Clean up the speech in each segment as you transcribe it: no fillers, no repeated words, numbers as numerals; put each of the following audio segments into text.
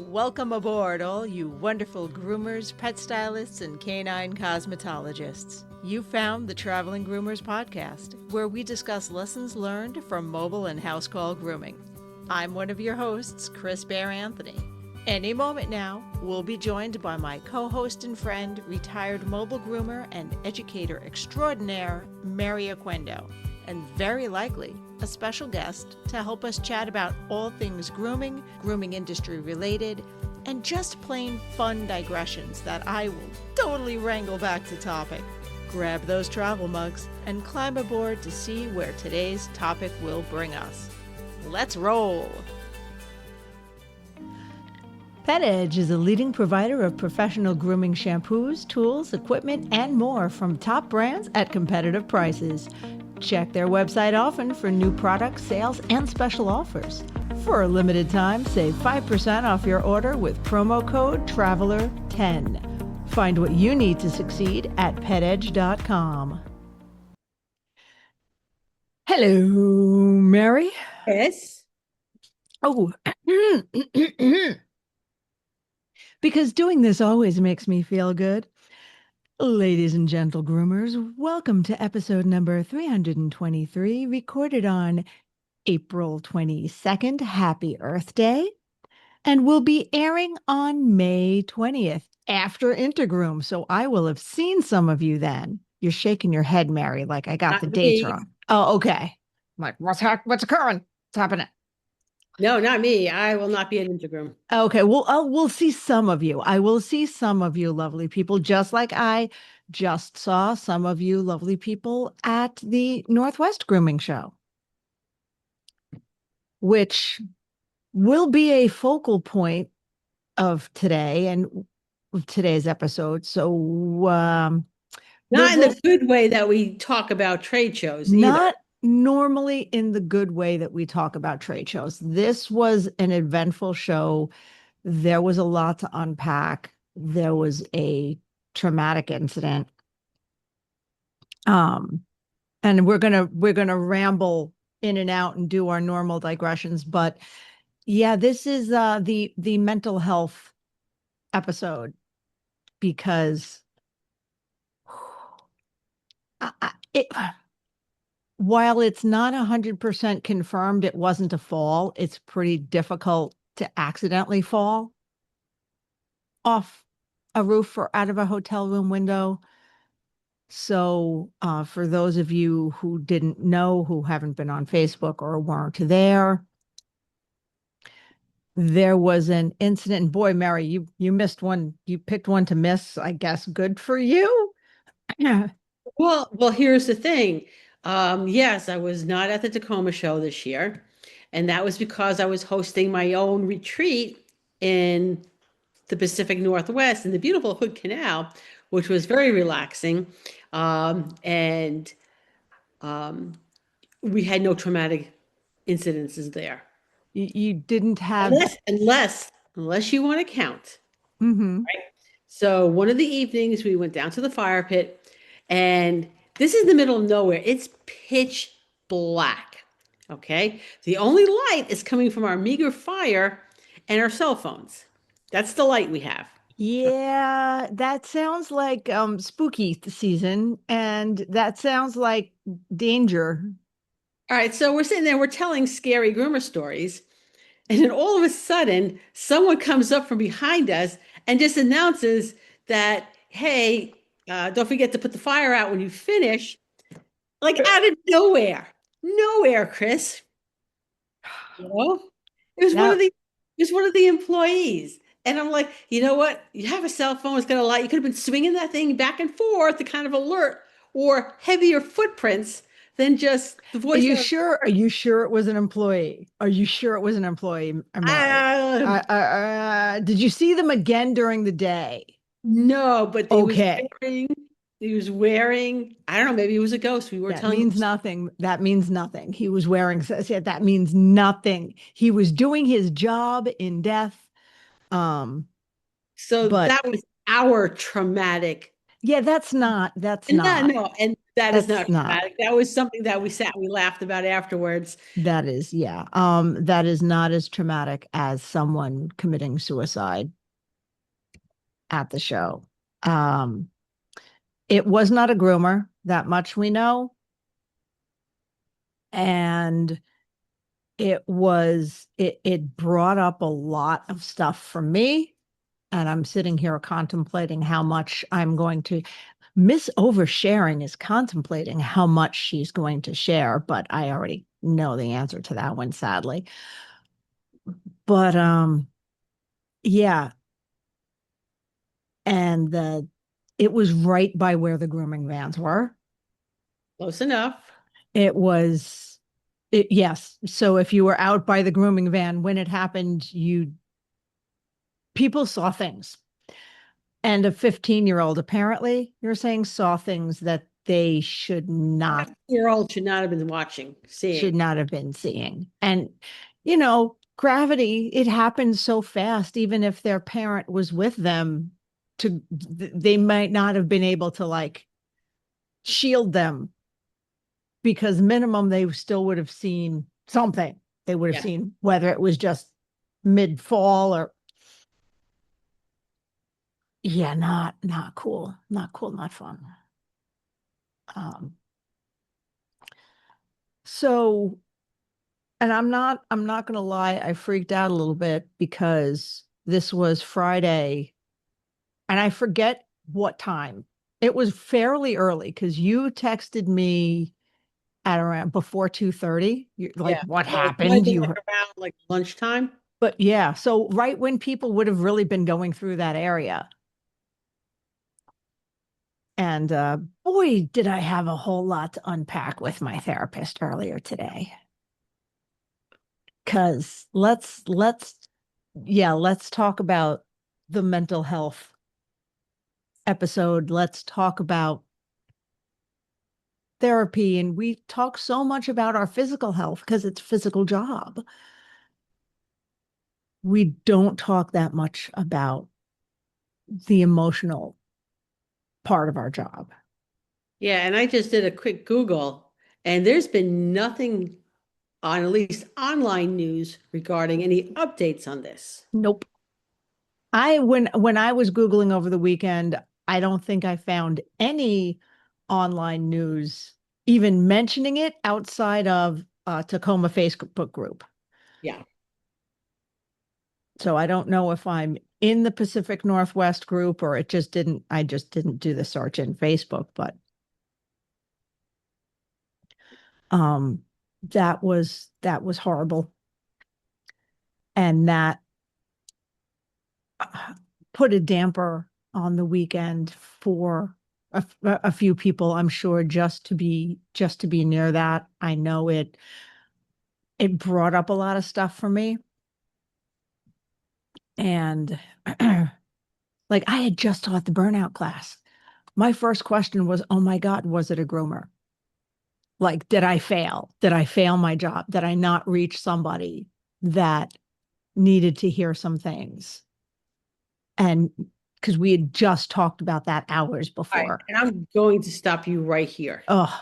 Welcome aboard, all you wonderful groomers, pet stylists, and canine cosmetologists. You found the Traveling Groomers Podcast, where we discuss lessons learned from mobile and house call grooming. I'm one of your hosts, Chris Bear Anthony. Any moment now, we'll be joined by my co-host and friend, retired mobile groomer and educator extraordinaire, Maryoquendo, and very likely a special guest to help us chat about all things grooming, grooming industry related, and just plain fun digressions that I will totally wrangle back to topic. Grab those travel mugs and climb aboard to see where today's topic will bring us. Let's roll! Pet Edge is a leading provider of professional grooming shampoos, tools, equipment, and more from top brands at competitive prices. Check their website often for new products, sales, and special offers. For a limited time, save 5% off your order with promo code TRAVELER10. Find what you need to succeed at petedge.com. Hello, Mary. Yes. Oh, because doing this always makes me feel good. Ladies and gentle groomers, welcome to episode number 323, recorded on April 22nd. Happy Earth Day. And will be airing on May 20th after Intergroom. So I will have seen some of you then. You're shaking your head, Mary, like I got the dates wrong. Oh, okay. I'm like, what's occurring? What's happening? No, not me. I will not be at Intergroom. Okay, well, we'll see some of you. I will see some of you lovely people, just like I just saw some of you lovely people at the Northwest Grooming Show, which will be a focal point of today and today's episode. So, not in the good way that we talk about trade shows. Not normally in the good way that we talk about trade shows. This was an eventful show. There was a lot to unpack. There was a traumatic incident. And we're gonna ramble in and out and do our normal digressions. But yeah, this is the mental health episode, because while it's not 100% confirmed it wasn't a fall, it's pretty difficult to accidentally fall off a roof or out of a hotel room window. So for those of you who didn't know, who haven't been on Facebook or weren't there was an incident. And boy, Mary, you missed one. You picked one to miss, I guess. Good for you. Well, here's the thing. Yes, I was not at the Tacoma show this year, and that was because I was hosting my own retreat in the Pacific Northwest in the beautiful Hood Canal, which was very relaxing. And we had no traumatic incidences there. You didn't have, unless you want to count. Mm-hmm. Right? So one of the evenings we went down to the fire pit, and this is the middle of nowhere. It's pitch black. Okay. The only light is coming from our meager fire and our cell phones. That's the light we have. Yeah, that sounds like spooky season, and that sounds like danger. All right, so we're sitting there, we're telling scary groomer stories, and then all of a sudden, someone comes up from behind us and just announces that, hey, don't forget to put the fire out when you finish. Like out of nowhere, Chris. You know, it was one of the employees. And I'm like, you know what? You have a cell phone, it's got a light. You could have been swinging that thing back and forth to kind of alert, or heavier footprints than just the voice. Are you sure? Are you sure it was an employee? Are you sure it was an employee? Did you see them again during the day? No, but he was wearing, I don't know, maybe he was a ghost. We were telling means nothing. That means nothing. He was wearing, that means nothing. He was doing his job in death. That was our traumatic. Yeah, that's not. No. And That is That's not not. traumatic. That was something that we laughed about afterwards. That is, yeah. That is not as traumatic as someone committing suicide at the show. Um, it was not a groomer, that much we know. And it brought up a lot of stuff for me. And I'm sitting here contemplating how much I'm going to. Miss Oversharing is contemplating how much she's going to share, but I already know the answer to that one, sadly. But yeah, and it was right by where the grooming vans were. Close enough. It was yes. So if you were out by the grooming van when it happened, people saw things. And a 15-year-old apparently, you're saying, saw things that they Year-old should not have been watching, should seeing. not have been seeing. And gravity, it happens so fast. Even if their parent was with them, they might not have been able to like shield them, because minimum they still would have seen something. They would have Yeah. seen whether it was just mid fall or yeah, not cool, not fun. Um, so, and I'm not gonna lie, I freaked out a little bit because this was Friday, and I forget what time. It was fairly early because you texted me at around before 2:30. You're like, Yeah. what So it might have happened? been like around like lunchtime. But yeah, so right when people would have really been going through that area. And boy, did I have a whole lot to unpack with my therapist earlier today. Because let's talk about the mental health episode. Let's talk about therapy. And we talk so much about our physical health because it's a physical job. We don't talk that much about the emotional part of our job. Yeah, and I just did a quick Google, and there's been nothing on at least online news regarding any updates on this. Nope. When I was Googling over the weekend, I don't think I found any online news even mentioning it outside of Tacoma Facebook group. Yeah. So I don't know if I'm in the Pacific Northwest group or I just didn't do the search in Facebook, but um that was horrible. And that put a damper on the weekend for a few people, I'm sure, just to be near that. I know it brought up a lot of stuff for me. And like I had just taught the burnout class. My first question was, oh my God, was it a groomer? Like, did I fail? Did I fail my job? Did I not reach somebody that needed to hear some things? And because we had just talked about that hours All right. before. And I'm going to stop you right here. Oh,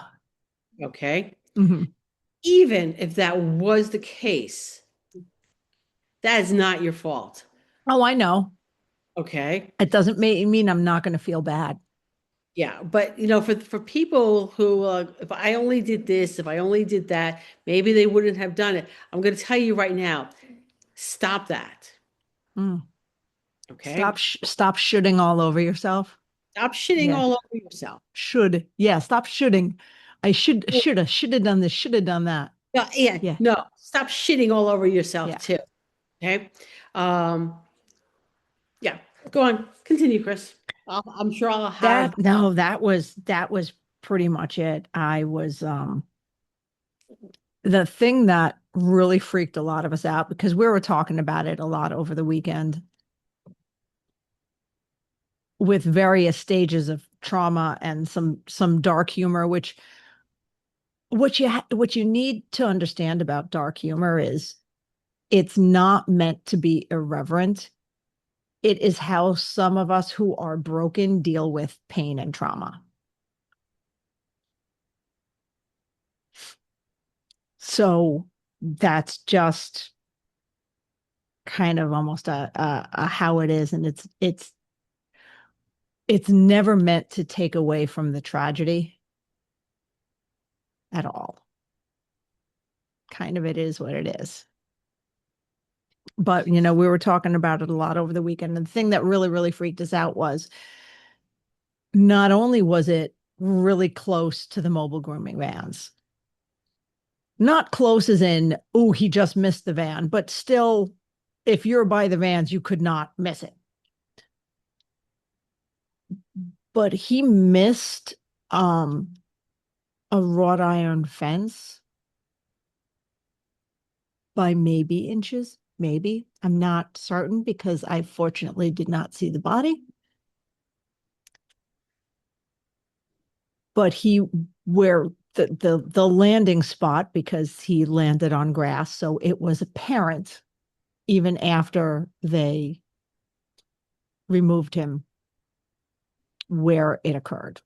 Okay. mhm. Even if that was the case, that is not your fault. Oh, I know. Okay. It doesn't mean I'm not going to feel bad. Yeah, but for people who, if I only did this, if I only did that, maybe they wouldn't have done it. I'm going to tell you right now, stop that. Mm. Okay. Stop shooting all over yourself. Stop shitting Yeah. all over yourself. Should. Yeah. Stop shooting. I should have done this, should have done that. Yeah, yeah, Yeah. no, stop shitting all over yourself Yeah. too. Okay. Um, yeah, go on, continue, Chris. I'm sure I'll have. That no, that was pretty much it. I was the thing that really freaked a lot of us out because we were talking about it a lot over the weekend with various stages of trauma and some dark humor, which what you need to understand about dark humor is it's not meant to be irreverent. It is how some of us who are broken deal with pain and trauma. So that's just kind of almost a how it is, and it's never meant to take away from the tragedy at all. Kind of it is what it is. But, we were talking about it a lot over the weekend. And the thing that really, really freaked us out was not only was it really close to the mobile grooming vans, not close as in, oh, he just missed the van, but still, if you're by the vans, you could not miss it. But he missed a wrought iron fence by maybe inches, maybe. I'm not certain because I fortunately did not see the body. But where the landing spot, because he landed on grass, so it was apparent even after they removed him where it occurred.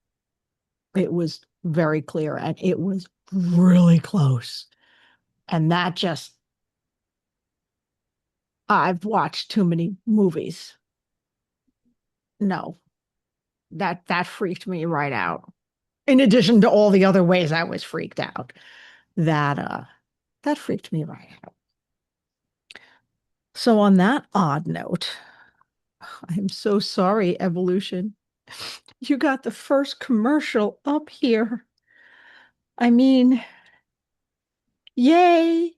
It was very clear and it was really close. And that just, I've watched too many movies. No, that freaked me right out. In addition to all the other ways I was freaked out, that freaked me right out. So on that odd note, I'm so sorry, Evolution. You got the first commercial up here. I mean, yay.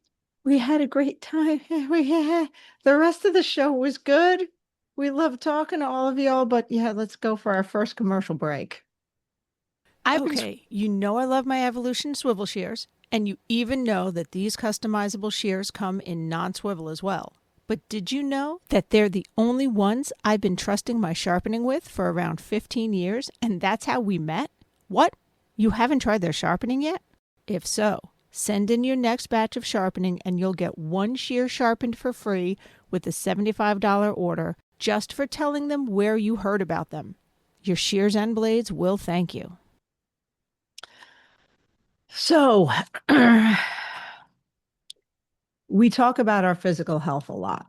We had a great time. The rest of the show was good. We love talking to all of y'all, but yeah, let's go for our first commercial break. Okay, you know I love my Evolution swivel shears, and you even know that these customizable shears come in non-swivel as well. But did you know that they're the only ones I've been trusting my sharpening with for around 15 years, and that's how we met? What? You haven't tried their sharpening yet? If so, send in your next batch of sharpening and you'll get one shear sharpened for free with a $75 order just for telling them where you heard about them. Your shears and blades will thank you. So, we talk about our physical health a lot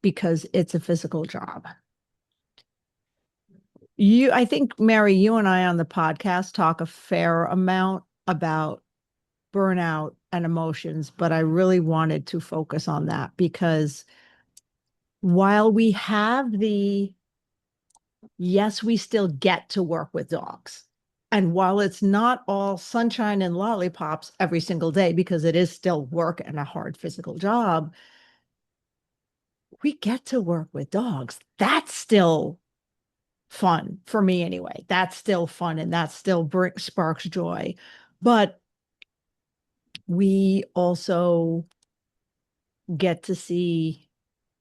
because it's a physical job. I think, Mary, you and I on the podcast talk a fair amount about burnout and emotions, but I really wanted to focus on that because while we have yes, we still get to work with dogs. And while it's not all sunshine and lollipops every single day, because it is still work and a hard physical job, we get to work with dogs. That's still fun for me anyway. That's still fun and that still sparks joy. But we also get to see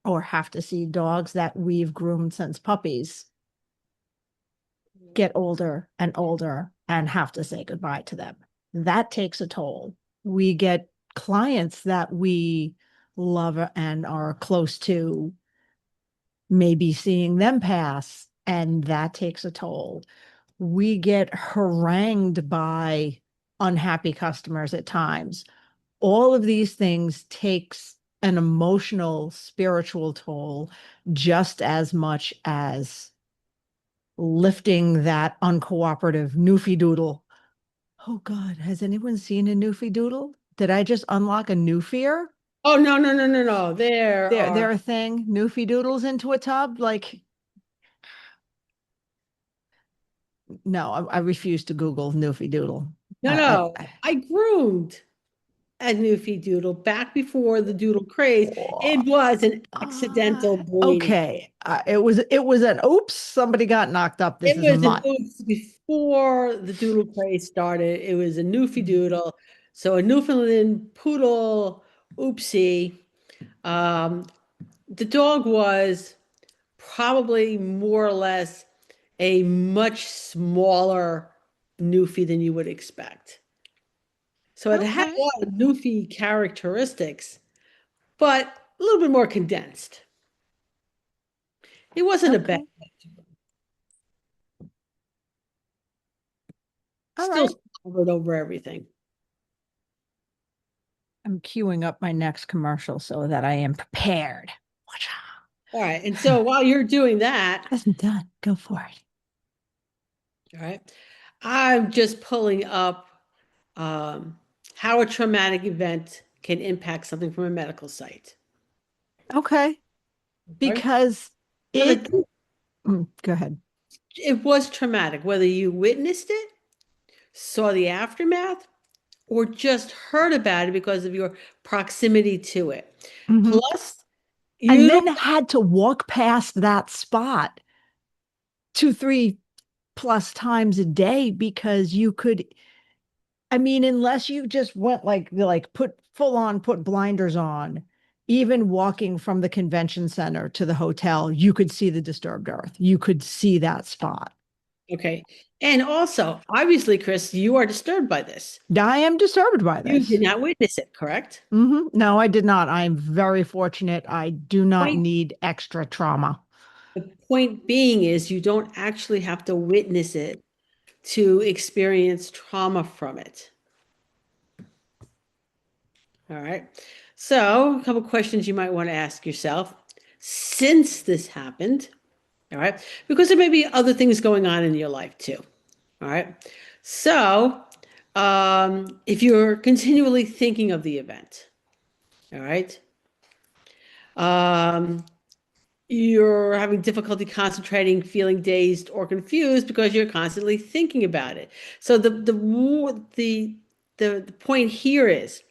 or have to see dogs that we've groomed since puppies get older and older and have to say goodbye to them. That takes a toll. We get clients that we love and are close to, maybe seeing them pass, and that takes a toll. We get harangued by unhappy customers at times. All of these things takes an emotional, spiritual toll just as much as lifting that uncooperative Newfie Doodle. Oh God, has anyone seen a Newfie Doodle? Did I just unlock a new fear? Oh, no, no, no, no, no. There They're are. a thing. Newfie Doodles into a tub? Like, no, I refuse to Google Newfie Doodle. No, no. I groomed a Newfie Doodle back before the doodle craze. It was an accidental breeding. Okay. It was an oops, somebody got knocked up. This It is was an mud. oops before the doodle craze started. It was a Newfie Doodle. So a Newfoundland poodle oopsie. Um, the dog was probably more or less a much smaller Newfie than you would expect. So it had Okay. a lot of Newfie characteristics, but a little bit more condensed. It wasn't a bad, Okay. All still right. covered over everything. I'm queuing up my next commercial so that I am prepared. All right. And so while you're doing that, Hasn't done. Go for it. all right, I'm just pulling up um, how a traumatic event can impact something from a medical site. Okay. Okay. Because So it, go ahead. it was traumatic, whether you witnessed it, saw the aftermath, or just heard about it because of your proximity to it. Mhm. Plus, And you then don't, had to walk past that spot 2, 3+ times a day because you could, I mean, unless you just went like put full on, put blinders on, even walking from the convention center to the hotel, you could see the disturbed earth. You could see that spot. okay. And also, obviously, Chris, you are disturbed by this. I am disturbed by You did this. not witness it, correct? No, I did not. I'm very fortunate. I do not Point, need extra trauma. the point being is you don't actually have to witness it to experience trauma from it. All right. So, a couple questions you might want to ask yourself since this happened. All right. Because there may be other things going on in your life too. All right. So, if you're continually thinking of the event, all right, um, you're having difficulty concentrating, feeling dazed or confused because you're constantly thinking about it. So the point here is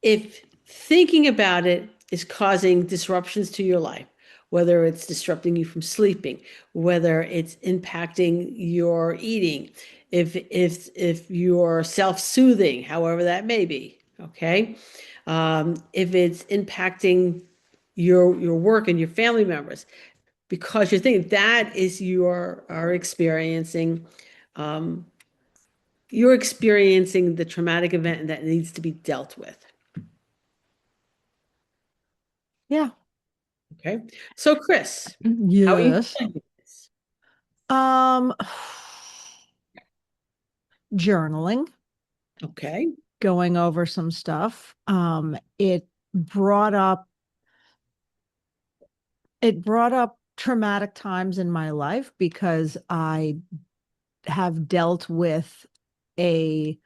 if thinking about it is causing disruptions to your life, whether it's disrupting you from sleeping, whether it's impacting your eating, if you're self-soothing, however that may be, okay? If it's impacting your work and your family members, because you're thinking that is um, you're experiencing the traumatic event that needs to be dealt with. Yeah. Okay. So, Chris, how are you Yes. dealing with this? Um, journaling, Okay. going over some stuff. Brought up it brought up traumatic times in my life because I have dealt with a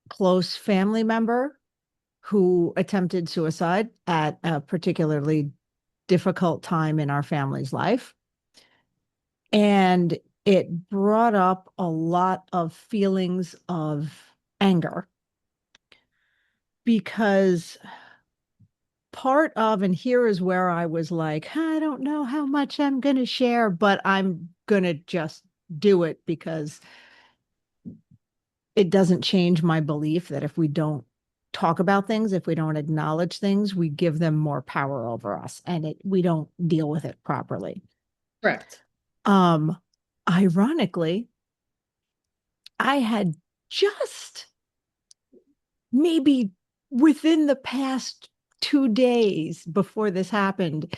close family member who attempted suicide at a particularly difficult time in our family's life. And it brought up a lot of feelings of anger because part of, and here is where I was like, I don't know how much I'm going to share, but I'm going to just do it because it doesn't change my belief that if we don't talk about things, if we don't acknowledge things, we give them more power over us and we don't deal with it properly. Correct. Um, Ironically, I had just maybe within the past 2 days before this happened,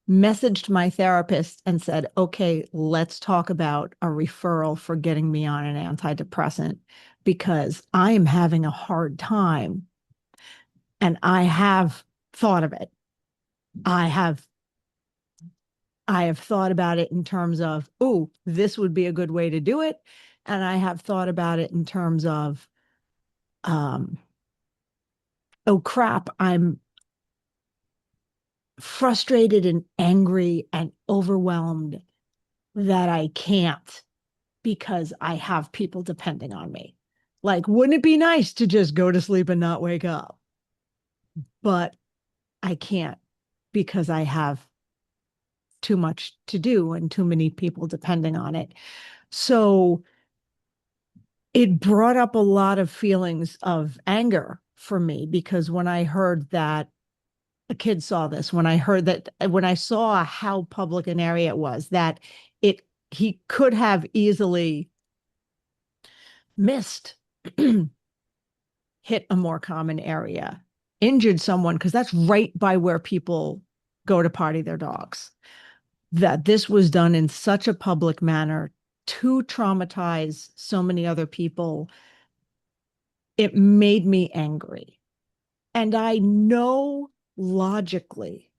messaged my therapist and said, okay, let's talk about a referral for getting me on an antidepressant because I am having a hard time. And I have thought of it. I have I have thought about it in terms of, oh, this would be a good way to do it. And I have thought about it in terms of, um, oh crap, I'm frustrated and angry and overwhelmed that I can't because I have people depending on me. Like, wouldn't it be nice to just go to sleep and not wake up? But I can't because I have too much to do and too many people depending on it. So it brought up a lot of feelings of anger for me because when I heard that a kid saw this, when I saw how public an area it was, that he could have easily missed, hit a more common area, injured someone, because that's right by where people go to party their dogs. That this was done in such a public manner to traumatize so many other people it made me angry. And I know logically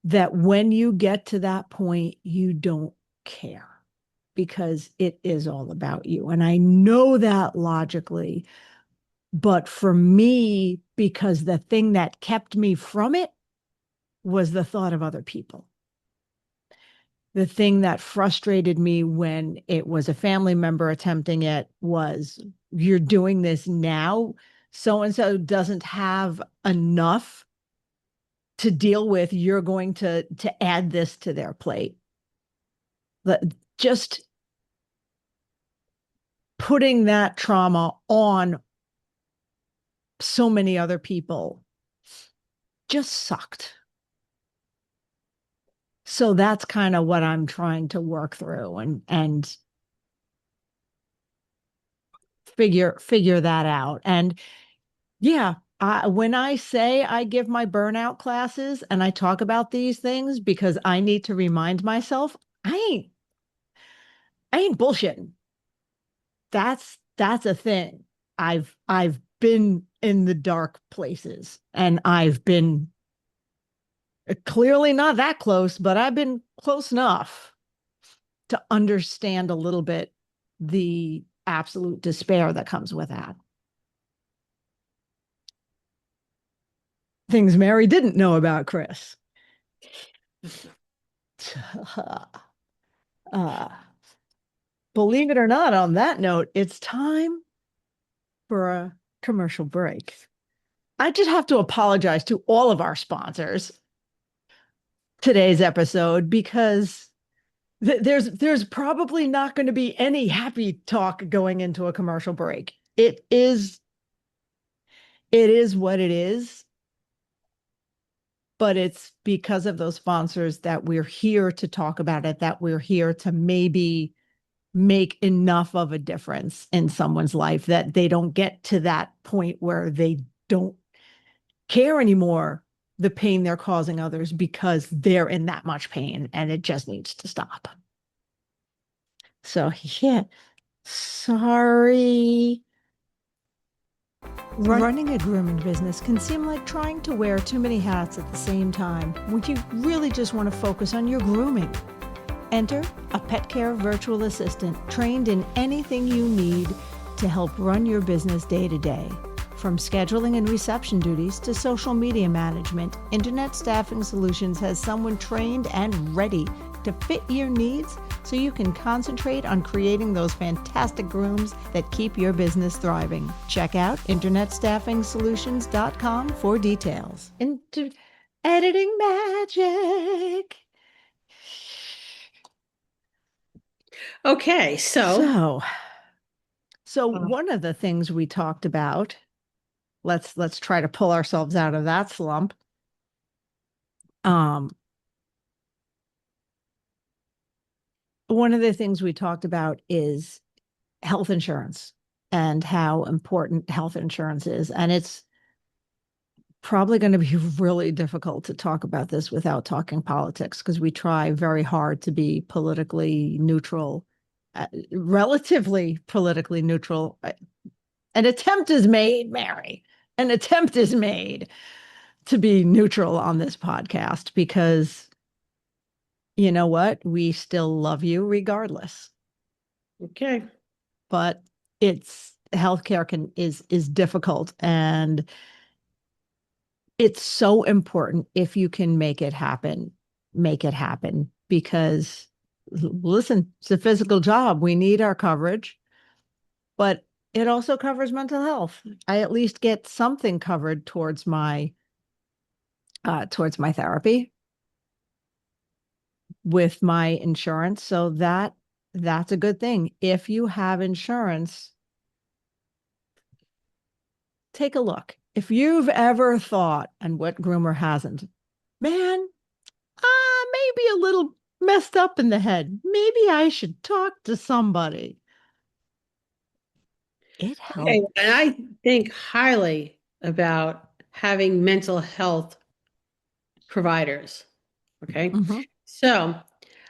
that when you get to that point, you don't care because it is all about you. And I know that logically. But for me, because the thing that kept me from it was the thought of other people. The thing that frustrated me when it was a family member attempting it was, you're doing this now. So and so doesn't have enough to deal with. You're going to add this to their plate. Just putting that trauma on so many other people just sucked. So that's kind of what I'm trying to work through and figure that out. And yeah, when I say I give my burnout classes and I talk about these things because I need to remind myself, I ain't bullshitting. That's a thing. I've been in the dark places and I've been clearly not that close, but I've been close enough to understand a little bit the absolute despair that comes with that. Things Mary didn't know about Chris. Believe it or not, on that note, it's time for a commercial break. I just have to apologize to all of our sponsors today's episode because there's probably not going to be any happy talk going into a commercial break. It is what it is, but it's because of those sponsors that we're here to talk about it, that we're here to maybe make enough of a difference in someone's life that they don't get to that point where they don't care anymore the pain they're causing others because they're in that much pain and it just needs to stop. So yeah, sorry. Running a grooming business can seem like trying to wear too many hats at the same time when you really just want to focus on your grooming. Enter a pet care virtual assistant trained in anything you need to help run your business day to day. From scheduling and reception duties to social media management, Internet Staffing Solutions has someone trained and ready to fit your needs so you can concentrate on creating those fantastic grooms that keep your business thriving. Check out internetstaffingsolutions.com for details. Editing magic. Okay, So one of the things we talked about, let's try to pull ourselves out of that slump. One of the things we talked about is health insurance and how important health insurance is. And it's probably going to be really difficult to talk about this without talking politics because we try very hard to be politically neutral, relatively politically neutral. An attempt is made, Mary. An attempt is made to be neutral on this podcast because you know what? We still love you regardless. Okay. But it's healthcare is difficult and it's so important. If you can make it happen because listen, it's a physical job. We need our coverage, but it also covers mental health. I at least get something covered towards my therapy with my insurance. So that's a good thing. If you have insurance, take a look. If you've ever thought, and what groomer hasn't, man, maybe a little messed up in the head. Maybe I should talk to somebody. It helps. Okay, and I think highly about having mental health providers. Okay. Mhm. So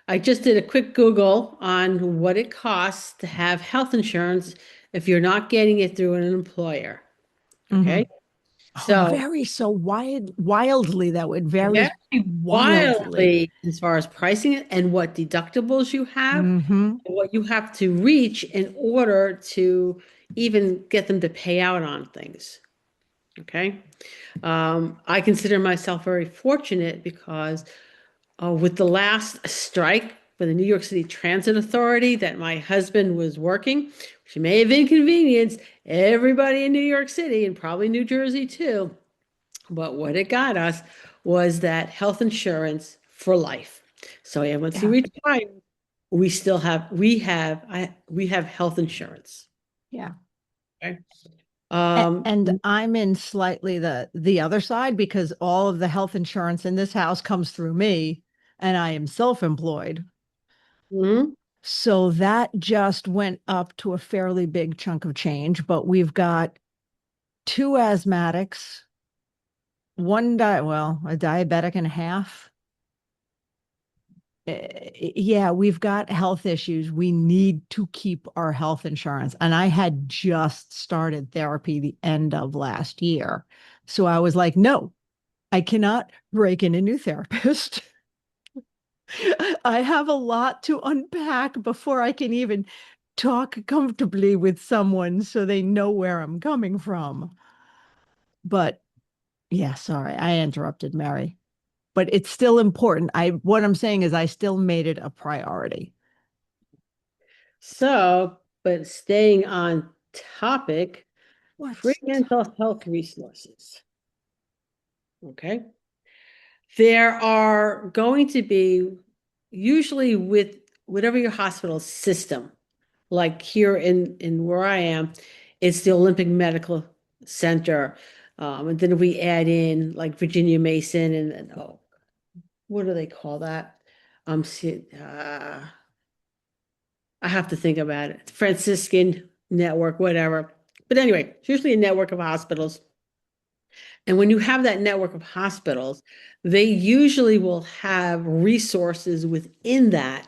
I just did a quick Google on what it costs to have health insurance if you're not getting it through an employer. Mhm. Okay. Oh, it So varies so wildly, though. It varies very wildly. wildly as far as pricing it and what deductibles you have, Hmm. and what you have to reach in order to even get them to pay out on things. Okay. I consider myself very fortunate because with the last strike for the New York City Transit Authority that my husband was working, which may have inconvenienced everybody in New York City and probably New Jersey too. But what it got us was that health insurance for life. So yeah, once you Yeah. retire, we have health insurance. Yeah. Okay. And I'm in slightly the other side because all of the health insurance in this house comes through me, and I am self-employed. mhm. So that just went up to a fairly big chunk of change, but we've got two asthmatics, a diabetic and a half. Yeah, we've got health issues. We need to keep our health insurance. And I had just started therapy the end of last year. So I was like, no, I cannot break in a new therapist. I have a lot to unpack before I can even talk comfortably with someone so they know where I'm coming from. But yeah, sorry, I interrupted Mary. But it's still important. What I'm saying is I still made it a priority. So, but staying on topic, free What's mental health resources. Okay. There are going to be, usually with whatever your hospital system, like here in where I am, it's the Olympic Medical Center. And then we add in like Virginia Mason and oh, what do they call that? See, I have to think about it. Franciscan network, whatever. But anyway, it's usually a network of hospitals. And when you have that network of hospitals, they usually will have resources within that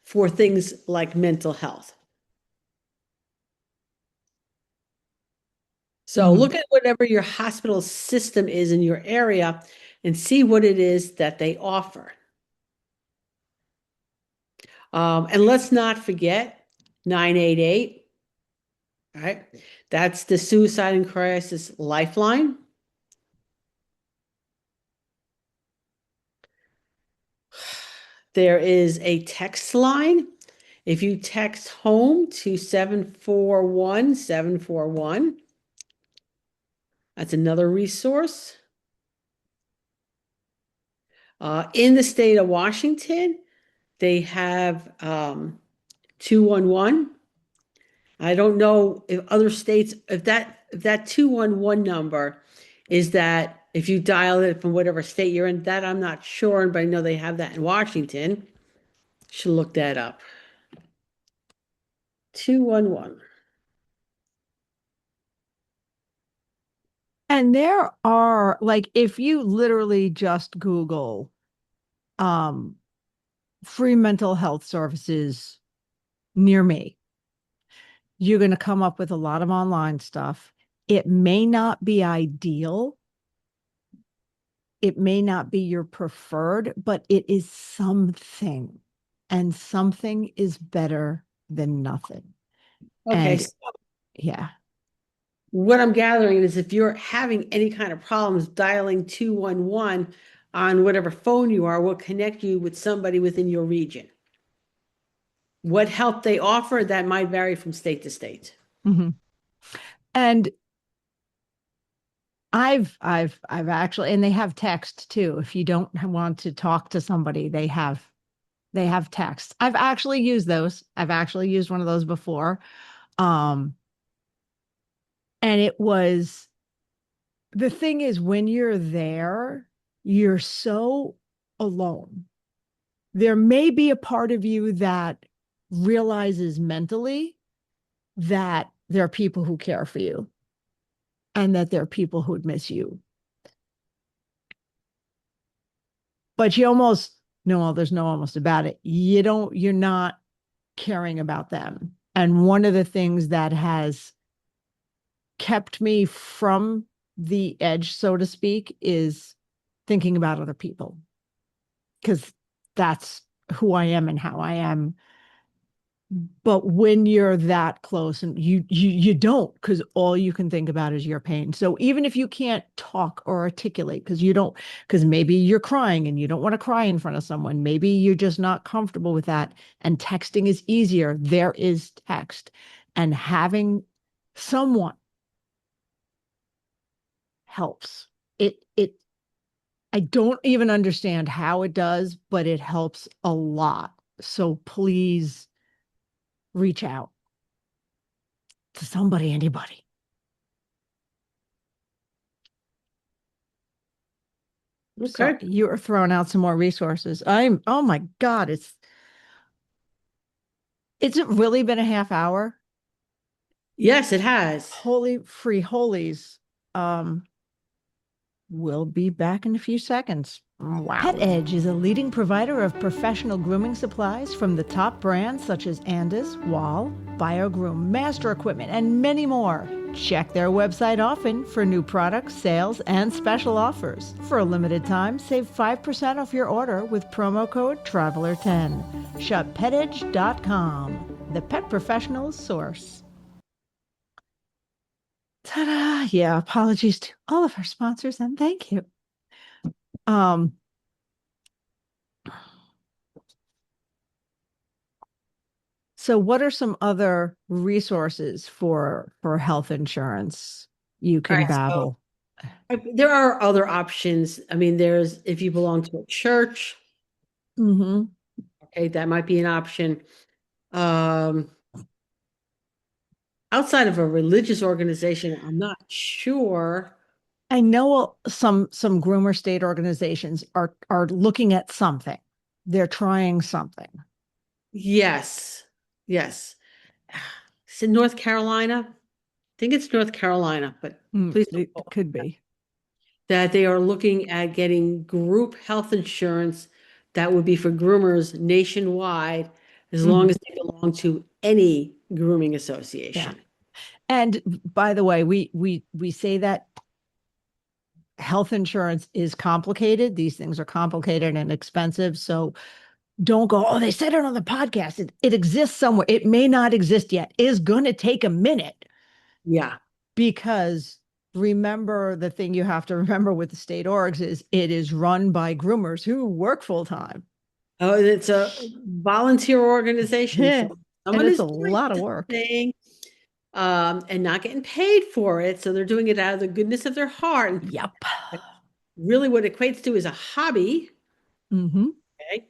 for things like mental health. So Mhm. look at whatever your hospital system is in your area and see what it is that they offer. And let's not forget 988. All right. That's the suicide and crisis lifeline. There is a text line. If you text home to 741-741, that's another resource. In the state of Washington, they have 211. I don't know if other states, if that 211 number is that if you dial it from whatever state you're in, that I'm not sure, but I know they have that in Washington. Should look that up. 211. And there are like if you literally just Google um free mental health services near me, you're going to come up with a lot of online stuff. It may not be ideal. It may not be your preferred, but it is something. And something is better than nothing. Okay, And so yeah. what I'm gathering is if you're having any kind of problems dialing 211 on whatever phone you are, will connect you with somebody within your region. What help they offer, that might vary from state to state. Mhm. And I've actually, and they have text too. If you don't want to talk to somebody, they have text. I've actually used those. I've actually used one of those before. Um, and it was the thing is when you're there, you're so alone. There may be a part of you that realizes mentally that there are people who care for you and that there are people who'd miss you. But you almost no, well, there's no almost about it. You're not caring about them. And one of the things that has kept me from the edge, so to speak, is thinking about other people, because that's who I am and how I am. But when you're that close, and you don't, because all you can think about is your pain. So even if you can't talk or articulate, because you don't, because maybe you're crying and you don't want to cry in front of someone, maybe you're just not comfortable with that, and texting is easier. There is text, and having someone helps. It I don't even understand how it does, but it helps a lot. So please reach out to somebody, anybody. So Okay. you are throwing out some more resources. Oh my God, it's really been a half hour. Yes, it has. Holy free holies. We'll be back in a few seconds. Wow. Pet Edge is a leading provider of professional grooming supplies from the top brands such as Andis, Wall, BioGroom, Master Equipment, and many more. Check their website often for new products, sales, and special offers. For a limited time, save 5% off your order with promo code TRAVELER10. Shop petedge.com, the pet professional's source. Ta-da! Yeah, apologies to all of our sponsors, and thank you. So what are some other resources for health insurance you All can right. So babble? there are other options. I mean, there's if you belong to a church, Mm-hmm. okay, that might be an option. Um, outside of a religious organization, I'm not sure. I know some groomer state organizations are looking at something. They're trying something. Yes, yes. It's in North Carolina. I think it's North Carolina, but please don't It quote could me. be. That they are looking at getting group health insurance that would be for groomers nationwide, as long Mhm. as they belong to any grooming Yeah. association. And by the way, we say that health insurance is complicated. These things are complicated and expensive. So don't go, oh, they said it on the podcast. It exists somewhere. It may not exist yet. It's going to take a minute, Yeah. because remember, the thing you have to remember with the state orgs is it is run by groomers who work full time. Oh, it's a volunteer organization. And So someone it's is a doing lot of this work. thing, and not getting paid for it. So they're doing it out of the goodness of their heart. And Yep. really what it equates to is a hobby. Mm-hmm. Okay.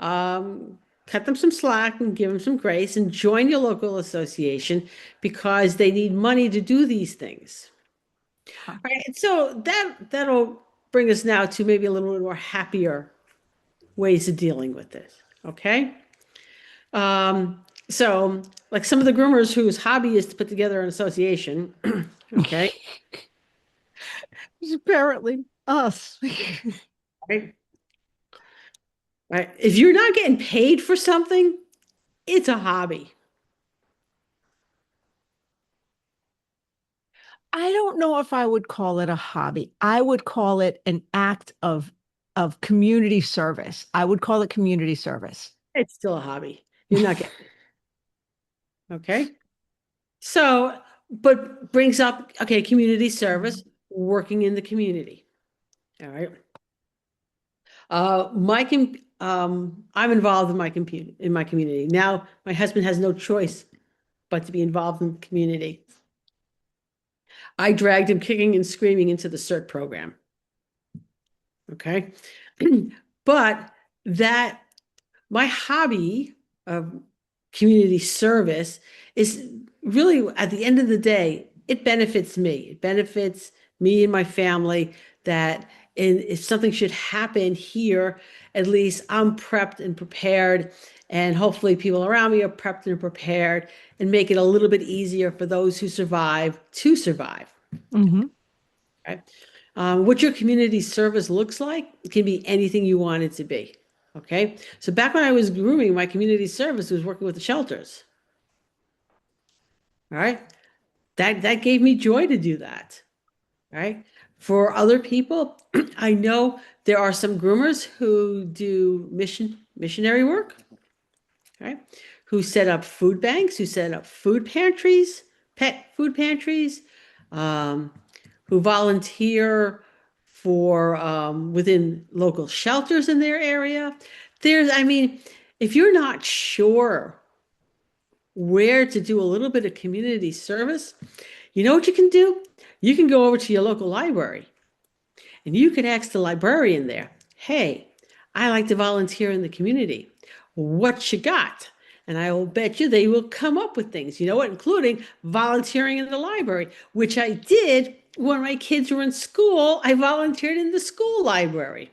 Um, cut them some slack and give them some grace and join your local association because they need money to do these things. All right. And so that'll bring us now to maybe a little bit more happier ways of dealing with this. Okay. So like some of the groomers whose hobby is to put together an association. Okay. It's apparently us. Right. Right. If you're not getting paid for something, it's a hobby. I don't know if I would call it a hobby. I would call it an act of community service. I would call it community service. It's still a hobby. You're not getting okay. So, but brings up, okay, community service, working in the community. All right. I'm involved in my community. Now, my husband has no choice but to be involved in the community. I dragged him kicking and screaming into the CERT program. Okay. But that my hobby of community service is really, at the end of the day, it benefits me. It benefits me and my family that if something should happen here, at least I'm prepped and prepared. And hopefully people around me are prepped and prepared and make it a little bit easier for those who survive to survive. Mm-hmm. Right? What your community service looks like, it can be anything you want it to be. Okay. So back when I was grooming, my community service was working with the shelters. All right. That gave me joy to do that. Right. For other people, I know there are some groomers who do missionary work, right? Who set up food banks, who set up food pantries, pet food pantries, um, who volunteer for within local shelters in their area. I mean, if you're not sure where to do a little bit of community service, you know what you can do? You can go over to your local library and you can ask the librarian there, hey, I like to volunteer in the community. What you got? And I will bet you they will come up with things, you know what, including volunteering in the library, which I did when my kids were in school. I volunteered in the school library.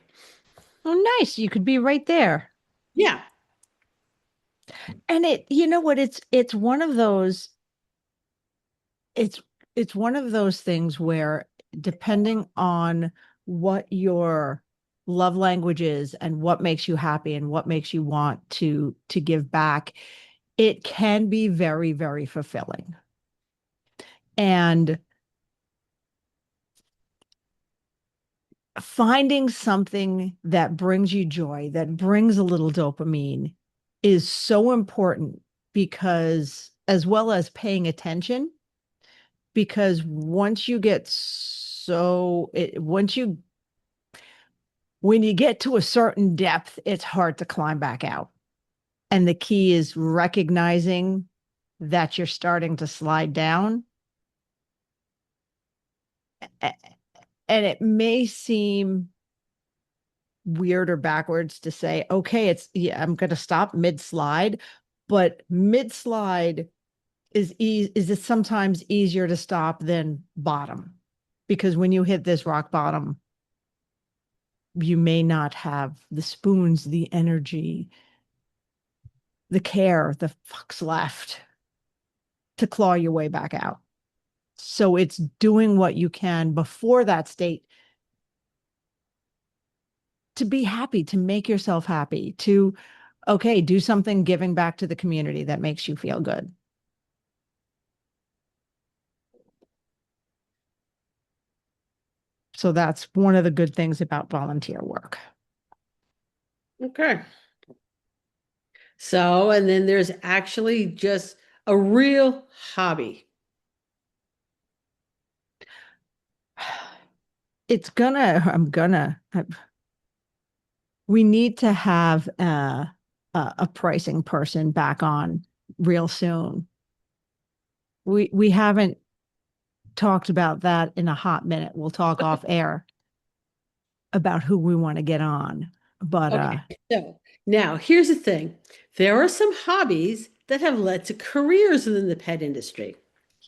Oh, nice. You could be right there. Yeah. And you know what, it's one of those it's it's one of those things where depending on what your love language is and what makes you happy and what makes you want to give back, it can be very, very fulfilling. And finding something that brings you joy, that brings a little dopamine, is so important, because as well as paying attention, because once you get so it, once you when you get to a certain depth, it's hard to climb back out. And the key is recognizing that you're starting to slide down. And it may seem weird or backwards to say, okay, yeah, I'm going to stop mid slide, but mid slide is it sometimes easier to stop than bottom, because when you hit this rock bottom, you may not have the spoons, the energy, the care, the fucks left to claw your way back out. So it's doing what you can before that state to be happy, to make yourself happy, to, okay, do something giving back to the community that makes you feel good. So that's one of the good things about volunteer work. Okay. So, and then there's actually just a real hobby. We need to have a pricing person back on real soon. We haven't talked about that in a hot minute. We'll talk off air about who we want to get on. But Okay. So now here's the thing. There are some hobbies that have led to careers within the pet industry.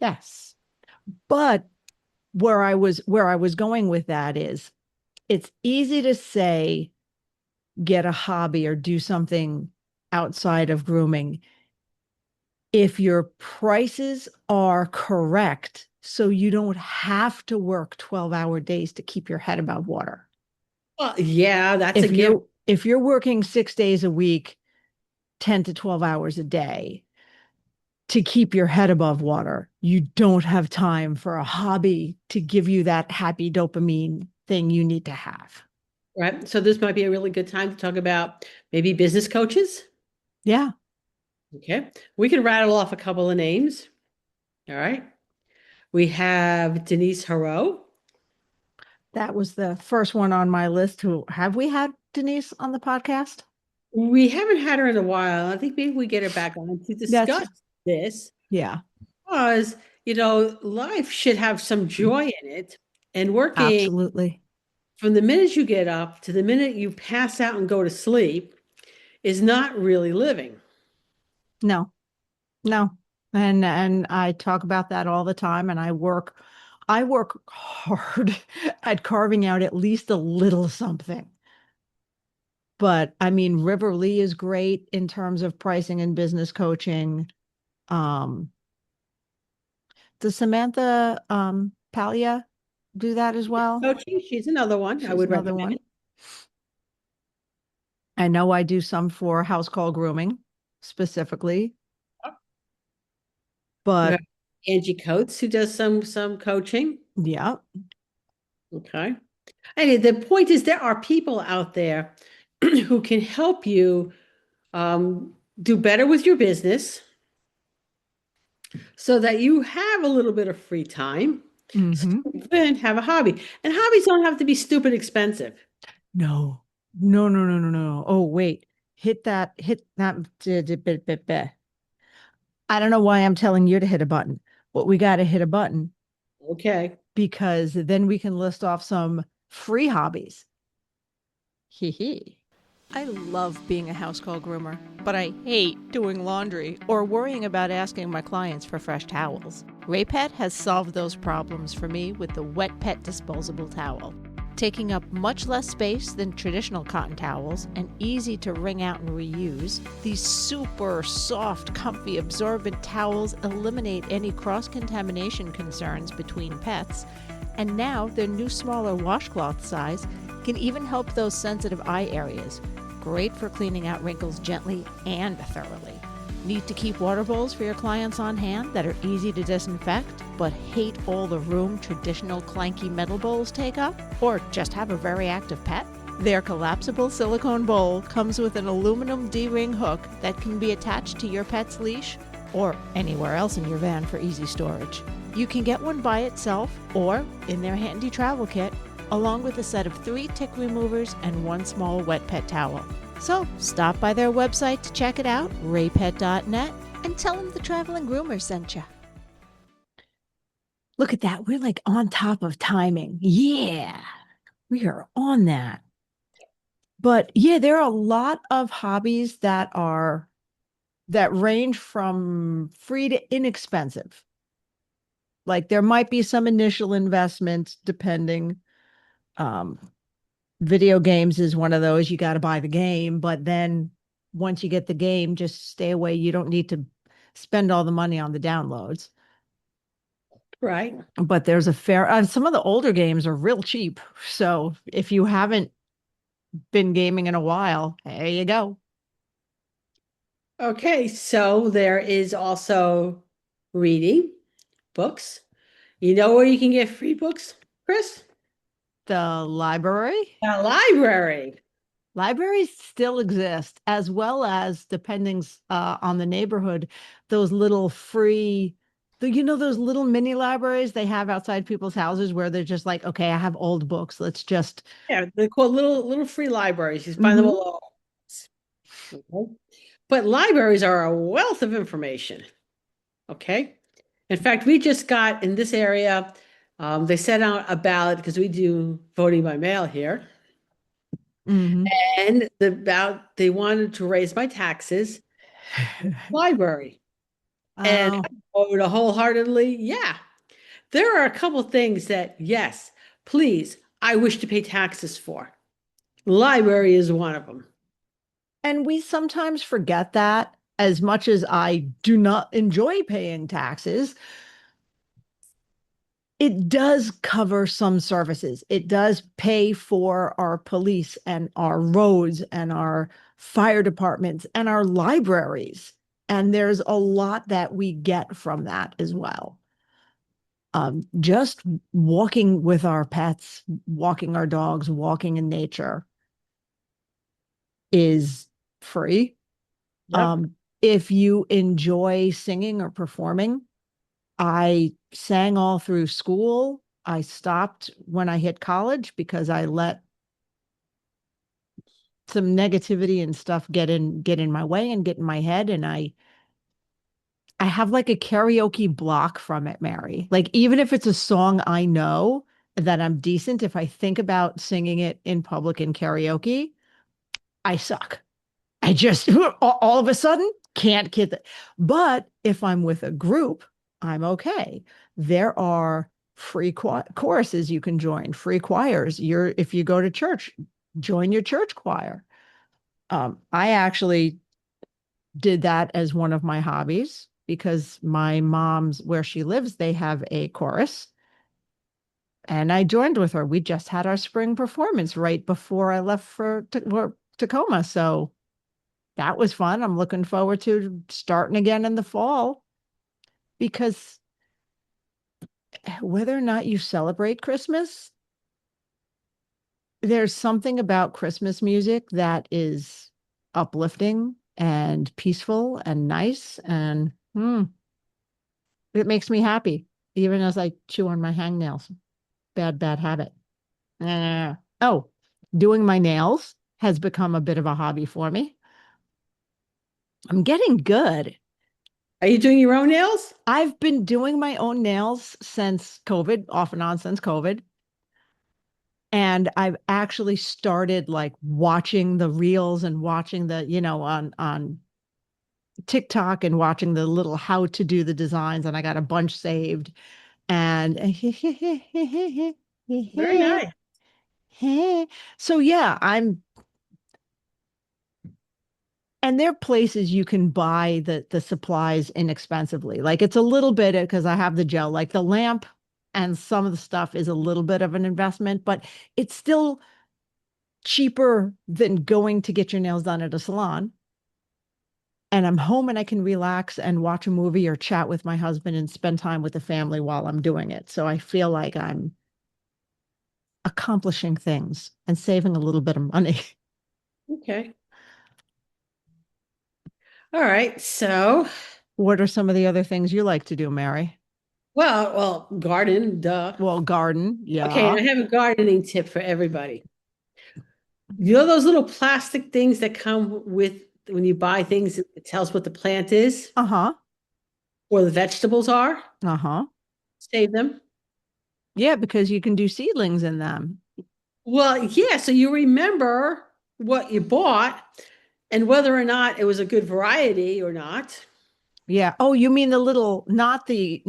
yes. But where I was going with that is, it's easy to say get a hobby or do something outside of grooming if your prices are correct, so you don't have to work 12-hour days to keep your head above water. Well, yeah, that's a If given. you're working 6 days a week, 10 to 12 hours a day to keep your head above water, you don't have time for a hobby to give you that happy dopamine thing you need to have. Right. So this might be a really good time to talk about maybe business coaches. Yeah, Okay. We can rattle off a couple of names. All right. We have Denise Haro. that was the first one on my list. Who have we had Denise on the podcast? We haven't had her in a while. I think maybe we get her back on to That's discuss this yeah, because, life should have some joy in it. And working absolutely. from the minute you get up to the minute you pass out and go to sleep is not really living. No, no. And I talk about that all the time, and I work hard at carving out at least a little something. But I mean, River Lee is great in terms of pricing and business coaching. Um, does Samantha Palia do that as well? Coaching, she's another one I She's would another recommend. one. I know I do some for house call grooming specifically, You have but Angie Coates, who does some coaching. Yeah. Okay. And the point is, there are people out there who can help you do better with your business so that you have a little bit of free time so Mm-hmm. you can have a hobby. And hobbies don't have to be stupid expensive. No. No, no, no, no, no. Oh, wait. Hit that. I don't know why I'm telling you to hit a button, but we got to hit a button Okay. because then we can list off some free hobbies. Hee hee. I love being a house call groomer, but I hate doing laundry or worrying about asking my clients for fresh towels. Raypet has solved those problems for me with the Wet Pet disposable towel. Taking up much less space than traditional cotton towels and easy to wring out and reuse, these super soft, comfy, absorbent towels eliminate any cross-contamination concerns between pets, and now their new smaller washcloth size can even help those sensitive eye areas. Great for cleaning out wrinkles gently and thoroughly. Need to keep water bowls for your clients on hand that are easy to disinfect, but hate all the room traditional clanky metal bowls take up? Or just have a very active pet? Their collapsible silicone bowl comes with an aluminum D-ring hook that can be attached to your pet's leash or anywhere else in your van for easy storage. You can get one by itself or in their handy travel kit, along with a set of 3 tick removers and 1 small wet pet towel. So stop by their website to check it out, raypet.net, and tell them the Traveling Groomers sent you. Look at that. We're like on top of timing. Yeah, we are on that. But yeah, there are a lot of hobbies that range from free to inexpensive. Like there might be some initial investments depending. Um, Video games is one of those. You got to buy the game, but then once you get the game, just stay away. You don't need to spend all the money on the downloads. Right. But there's a fair, some of the older games are real cheap. So if you haven't been gaming in a while, there you go. Okay. So there is also reading books. You know where you can get free books, Chris? The library. A library. Libraries still exist, as well as, depending on the neighborhood, those little free, those little mini libraries they have outside people's houses where they're just like, okay, I have old books. Let's just. Yeah, they're called little free libraries. You find them Mhm. all over. Okay. But libraries are a wealth of information. Okay. In fact, we just got in this area, they sent out a ballot because we do voting by mail here. Mhm. And they wanted to raise my taxes library. And Oh, I voted wholeheartedly, yeah. There are a couple things that, yes, please, I wish to pay taxes for. Library is one of them. and we sometimes forget that. As much as I do not enjoy paying taxes, it does cover some services. It does pay for our police and our roads and our fire departments and our libraries. And there's a lot that we get from that as well. Just walking with our pets, walking our dogs, walking in nature is free. Yep. If you enjoy singing or performing, I sang all through school. I stopped when I hit college because I let some negativity and stuff get in my way and get in my head, and I have like a karaoke block from it, Mary. Like even if it's a song I know that I'm decent, if I think about singing it in public in karaoke, I suck. I just all of a sudden can't get that. But if I'm with a group, I'm okay. There are free choruses you can join, free choirs. If you go to church, join your church choir. I actually did that as one of my hobbies because my mom's where she lives, they have a chorus. And I joined with her. We just had our spring performance right before I left for Tacoma. So that was fun. I'm looking forward to starting again in the fall because whether or not you celebrate Christmas, there's something about Christmas music that is uplifting and peaceful and nice. And it makes me happy, even as I chew on my hangnails. Bad, bad habit. Oh, doing my nails has become a bit of a hobby for me. I'm getting good. Are you doing your own nails? I've been doing my own nails since COVID, off and on since COVID. And I've actually started like watching the reels and watching the, on TikTok and watching the little how to do the designs. And I got a bunch saved. And Very nice. so yeah, and there are places you can buy the supplies inexpensively. Like it's a little bit because I have the gel, like the lamp and some of the stuff is a little bit of an investment, but it's still cheaper than going to get your nails done at a salon. And I'm home and I can relax and watch a movie or chat with my husband and spend time with the family while I'm doing it. So I feel like I'm accomplishing things and saving a little bit of money. Okay. All right. So, What are some of the other things you like to do, Mary? garden, duh. Well, garden, Okay, yeah. I have a gardening tip for everybody. You know those little plastic things that come with when you buy things, it tells what the plant is Uh-huh. or the vegetables are? Uh-huh. Save them. Yeah, because you can do seedlings in them. Well, yeah, so you remember what you bought and whether or not it was a good variety or not. Yeah. Oh, you mean the little, not the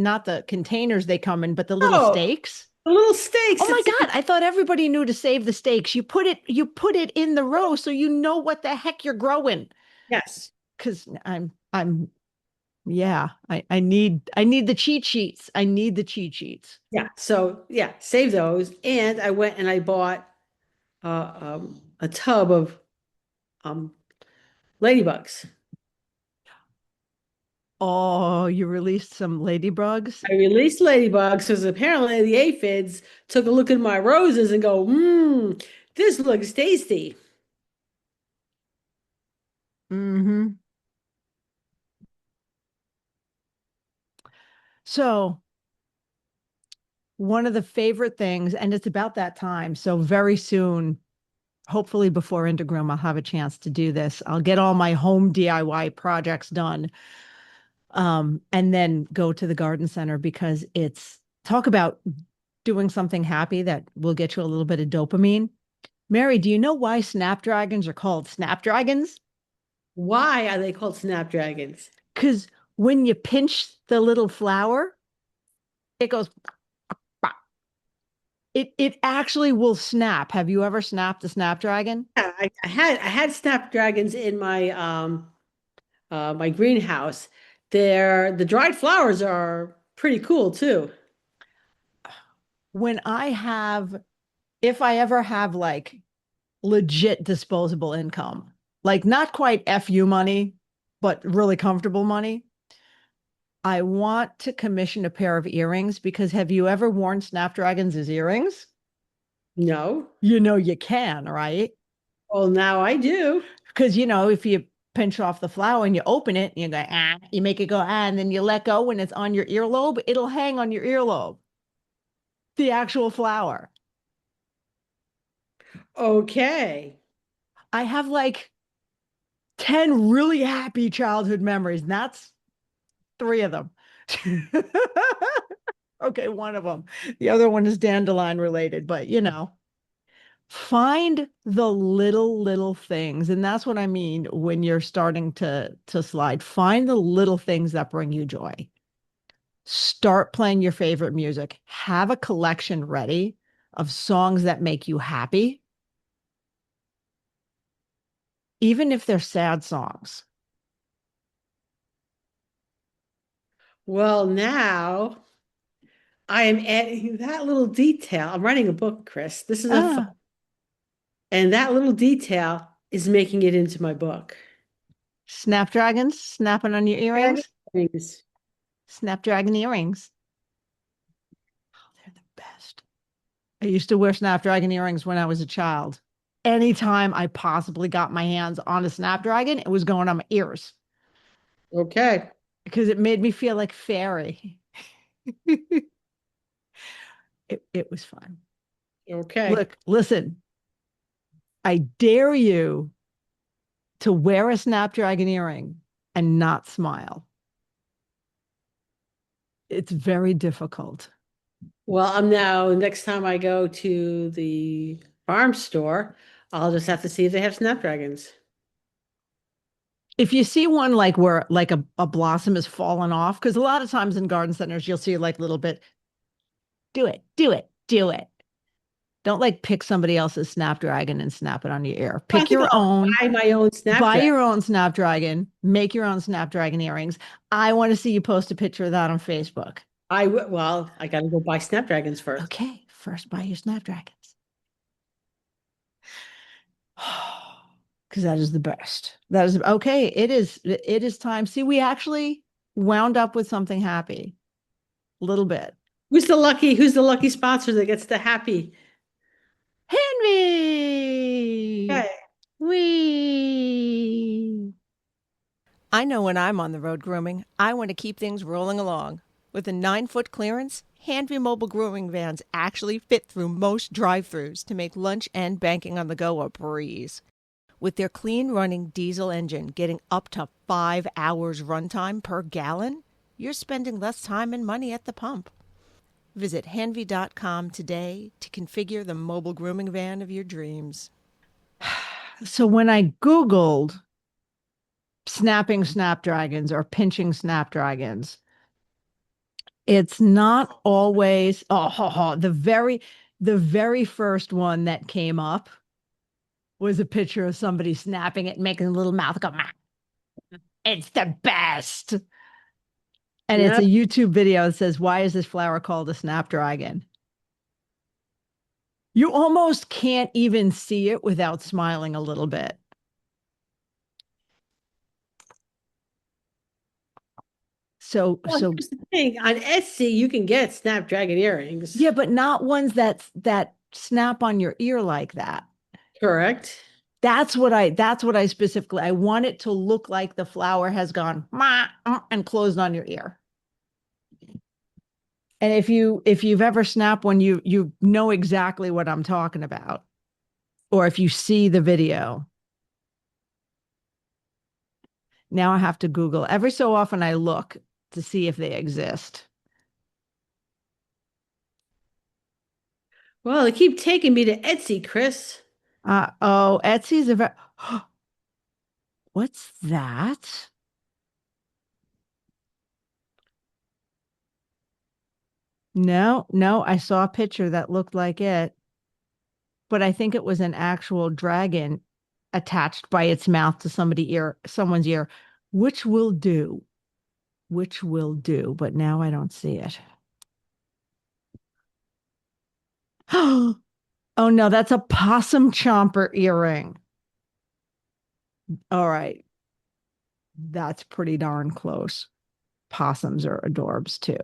containers they come in, but the little Oh, stakes? the little steaks. Oh my God, I thought everybody knew to save the stakes. You put it in the row so you know what the heck you're growing. Yes. Because I'm yeah, I need the cheat sheets. I need the cheat sheets. Yeah. So yeah, save those. And I went and I bought a tub of um, ladybugs. Oh, you released some ladybugs? I released ladybugs because apparently the aphids took a look at my roses and go, this looks tasty. Mm-hmm. So one of the favorite things, and it's about that time. So very soon, hopefully before Intergroom, I'll have a chance to do this. I'll get all my home DIY projects done, and then go to the garden center because it's talk about doing something happy that will get you a little bit of dopamine. Mary, do you know why snapdragons are called snapdragons? Why are they called snapdragons? Because when you pinch the little flower, it goes, it actually will snap. Have you ever snapped a snapdragon? Yeah, I had snapdragons in my my greenhouse. The dried flowers are pretty cool too. When I have, if I ever have like legit disposable income, like not quite FU money, but really comfortable money, I want to commission a pair of earrings because have you ever worn snapdragons as earrings? No. You know you can, right? Well, now I do. Because if you pinch off the flower and you open it, you go you make it go and then you let go when it's on your earlobe, it'll hang on your earlobe. The actual flower. Okay. I have like 10 really happy childhood memories, and that's 3 of them. Okay, one of them. The other one is dandelion related, but find the little things. And that's what I mean when you're starting to slide. Find the little things that bring you joy. Start playing your favorite music. Have a collection ready of songs that make you happy, even if they're sad songs. Well, now I am adding that little detail. I'm writing a book, Chris. This is a fun, Ah, and that little detail is making it into my book. snapdragons snapping on your Dragon earrings. rings. Snapdragon earrings. I used to wear snapdragon earrings when I was a child. Anytime I possibly got my hands on a snapdragon, it was going on my ears Okay. because it made me feel like fairy. It was fun. Okay. Look, listen, I dare you to wear a snapdragon earring and not smile. It's very difficult. Well, I'm now, next time I go to the farm store, I'll just have to see if they have snapdragons. If you see one like where like a blossom has fallen off, because a lot of times in garden centers, you'll see like little bit, do it, do it, do it. Don't like pick somebody else's snapdragon and snap it on your ear. I Pick think your I'll own, buy my own buy snapdragon. your own snapdragon, make your own snapdragon earrings. I want to see you post a picture of that on Facebook. Well, I got to go buy snapdragons first. Okay, first buy your snapdragons. Because that is the best. That is okay. It is time. See, we actually wound up with something happy. A little bit. Who's the lucky sponsor that gets the happy? Henry. Okay. We. I know when I'm on the road grooming, I want to keep things rolling along. With a 9-foot clearance, Hanvey mobile grooming vans actually fit through most drive-thrus to make lunch and banking on the go a breeze. With their clean-running diesel engine getting up to 5 hours runtime per gallon, you're spending less time and money at the pump. Visit Hanvey.com today to configure the mobile grooming van of your dreams. So when I Googled snapping snapdragons or pinching snapdragons, it's not always the very first one that came up was a picture of somebody snapping it, making a little mouth go, "Mah." It's the best. And it's No. a YouTube video that says, why is this flower called a snapdragon? You almost can't even see it without smiling a little bit. So, Well, so here's the thing. On Etsy, you can get snapdragon earrings. yeah, but not ones that snap on your ear like that. Correct. That's what I specifically, I want it to look like the flower has gone and closed on your ear. And if you've ever snapped one, you know exactly what I'm talking about. Or if you see the video. Now I have to Google. Every so often I look to see if they exist. Well, they keep taking me to Etsy, Chris. Etsy's a what's that? No, no, I saw a picture that looked like it, but I think it was an actual dragon attached by its mouth to someone's ear, which will do, but now I don't see it. Oh no, that's a possum chomper earring. All right, that's pretty darn close. Possums are adorbs too.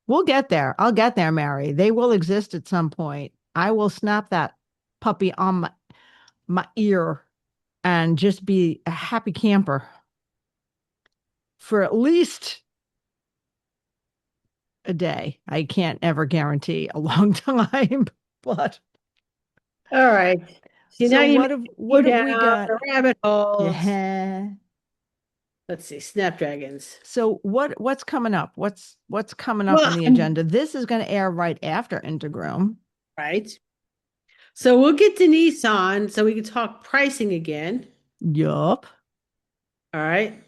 We'll get there. I'll get there, Mary. They will exist at some point. I will snap that puppy on my ear and just be a happy camper for at least a day. I can't ever guarantee a long time, but All right. See, now so you what make have me what have down we got? the rabbit holes. Yeah. Let's see, snapdragons. So what's coming up? What's coming up Well, on the agenda? This is going to air right after Intergroom. right. So we'll get Denise on so we can talk pricing again. Yup. All right.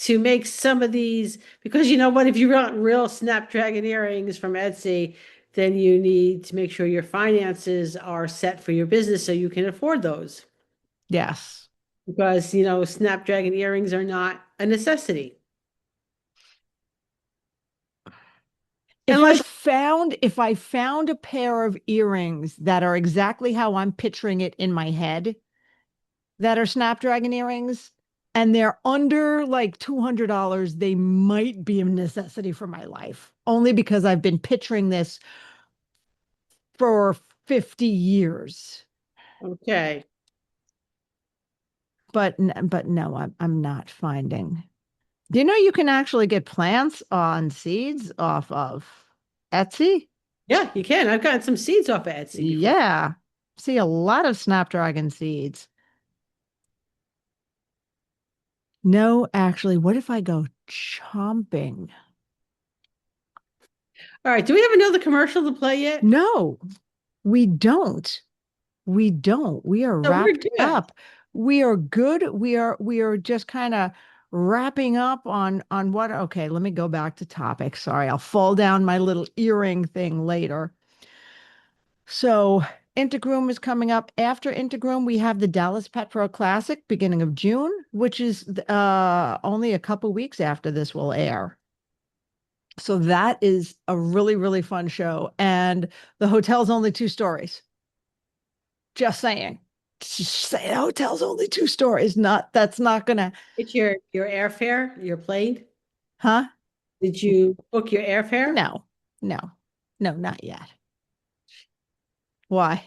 To make some of these, because you know what, if you want real snapdragon earrings from Etsy, then you need to make sure your finances are set for your business so you can afford those. Yes. Because, snapdragon earrings are not a necessity. Unless, If I found a pair of earrings that are exactly how I'm picturing it in my head, that are snapdragon earrings, and they're under like $200, they might be a necessity for my life. Only because I've been picturing this for 50 years. Okay. But no, I'm not finding. Do you know you can actually get plants on seeds off of Etsy? Yeah, you can. I've gotten some seeds off of Etsy before. Yeah. See a lot of snapdragon seeds. No, actually, what if I go chomping? All right. Do we have another commercial to play yet? No, we don't. We don't. We are So we're wrapped good. up. We are good. We are just kind of wrapping up on what, okay, let me go back to topic. Sorry, I'll fall down my little earring thing later. So Intergroom is coming up. After Intergroom, we have the Dallas Pet Pro Classic beginning of June, which is only a couple weeks after this will air. So that is a really, really fun show. And the hotel's only 2 stories. Just saying. Just say the hotel's only 2 stories. That's not gonna, It's your airfare, your plane. huh? Did you book your airfare? No, no, no, not yet. Why?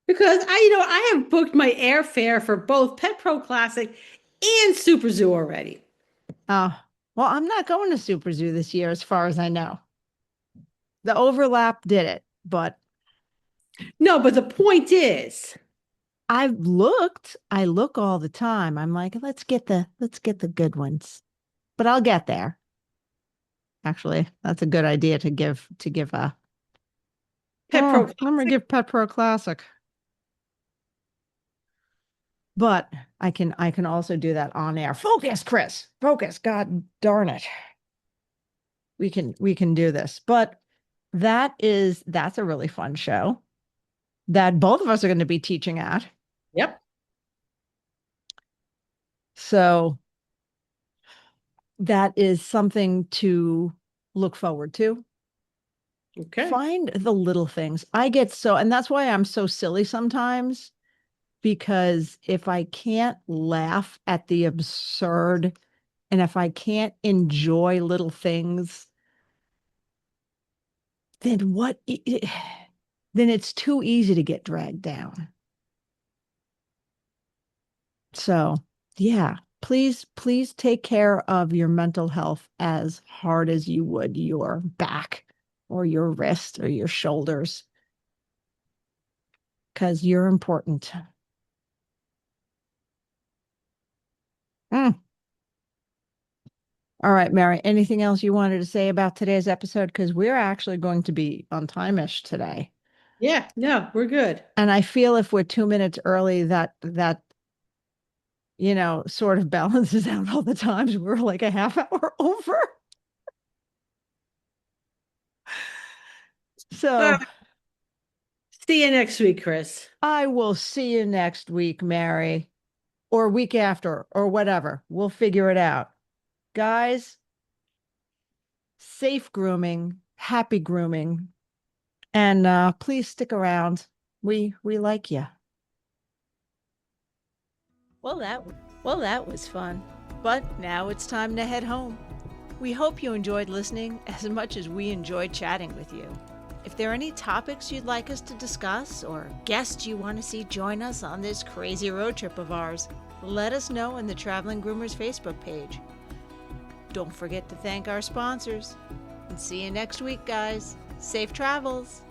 Because I have booked my airfare for both Pet Pro Classic and Super Zoo already. Oh, well, I'm not going to Super Zoo this year, as far as I know. The overlap did it, but No, but the point is, I look all the time. I'm like, let's get the good ones. But I'll get there. Actually, that's a good idea to give a Pet Pro I'm gonna Classic. give Pet Pro Classic. But I can also do that on air. Focus, Chris. Focus. God darn it. We can do this. But that's a really fun show that both of us are going to be teaching at. Yep. So that is something to look forward to. Okay. Find the little things. I get so, and that's why I'm so silly sometimes, because if I can't laugh at the absurd and if I can't enjoy little things, then then it's too easy to get dragged down. So, yeah, please take care of your mental health as hard as you would your back or your wrist or your shoulders, because you're important. Mm. All right, Mary, anything else you wanted to say about today's episode? Because we're actually going to be on time-ish today. Yeah, no, we're good. And I feel if we're 2 minutes early, that sort of balances out all the times we're like a half hour over. So See you next week, Chris. I will see you next week, Mary, or week after, or whatever. We'll figure it out. Guys, safe grooming, happy grooming, and please stick around. We like you. Well, that was fun. But now it's time to head home. We hope you enjoyed listening as much as we enjoyed chatting with you. If there are any topics you'd like us to discuss or guests you want to see join us on this crazy road trip of ours, let us know in the Traveling Groomers Facebook page. Don't forget to thank our sponsors. And see you next week, guys. Safe travels!